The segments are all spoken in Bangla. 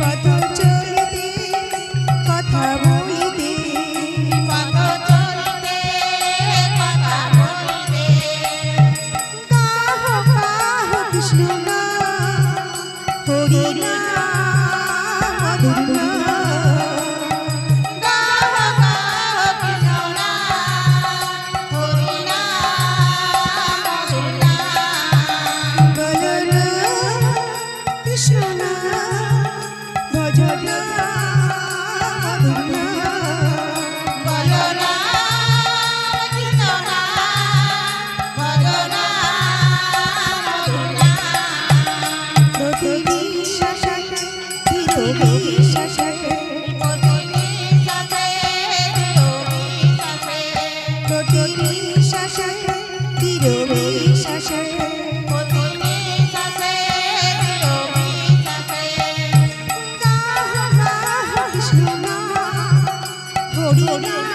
পথ চলিতে কথা বলিতে পথ চলিতে কথা বলিতে গাহ গাহ কৃষ্ণ নাম হরি নাম মধুর নাম গাহ গাহ কৃষ্ণ নাম হরি নাম মধুর নাম বলো না কৃষ্ণ নাম ভজ নাম মধুর নাম বলো না কৃষ্ণ নাম ভজ নাম মধুর নাম প্রতি বিশ্বাসে দৃঢ় বিশ্বাসে প্রতি নিঃশ্বাসে দৃঢ় বিশ্বাসে প্রতি বিশ্বাসে দৃঢ় বিশ্বাসে প্রতি নিঃশ্বাসে দৃঢ় বিশ্বাসে গাহ গাহ কৃষ্ণ নাম হরি নাম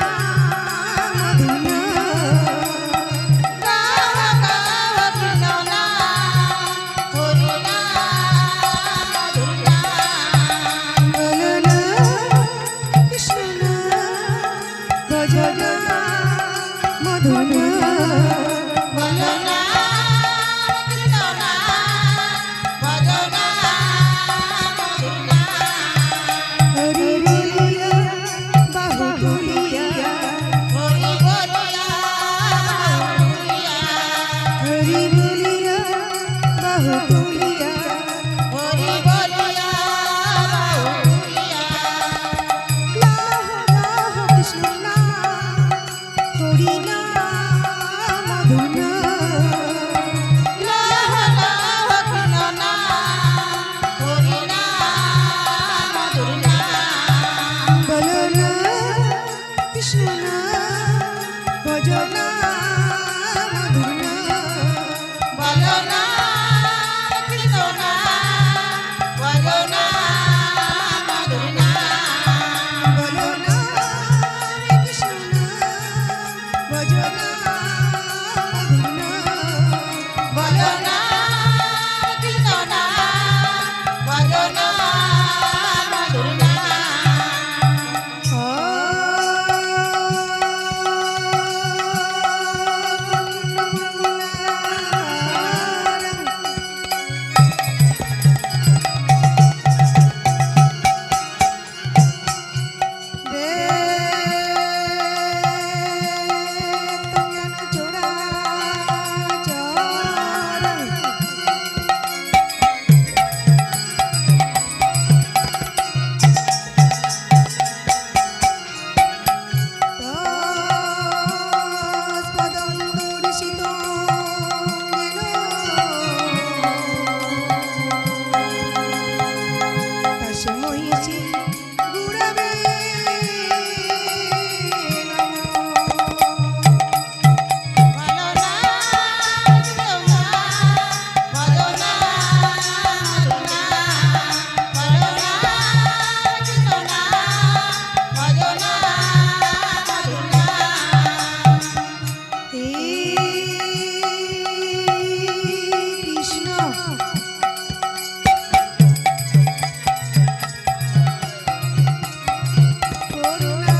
মধুর নাম গাহ গাহ কৃষ্ণ নাম হরি নাম মধুর নাম বলো না কৃষ্ণ নাম ভজ নাম মধুর নাম বলো না কৃষ্ণ নাম ভজ নাম মধুর নাম হরি বলিয়া বাহু তুলিয়া হরি বলিয়া বলিয়া হরি বলিয়া বাহু তুলিয়া হরি বলিয়া বলিয়া গাহ গাহ কৃষ্ণ নাম হরি নাম মধুর নাম লাহ লাহ কৃষ্ণ নাম হরি নাম মধুর নাম বলো না কৃষ্ণ নাম ভজ নাম মধুর নাম বলো না কৃষ্ণ নাম বলো না মধুর নাম বলো না কৃষ্ণ নাম ভজ নাম মধুর নাম বলো না কৃষ্ণ নাম বলো না মধুর নাম বলো না কৃষ্ণ নাম বলো না মধুর নাম বলো না কৃষ্ণ নাম বলো না মধুর নাম কৃষ্ণ করুণা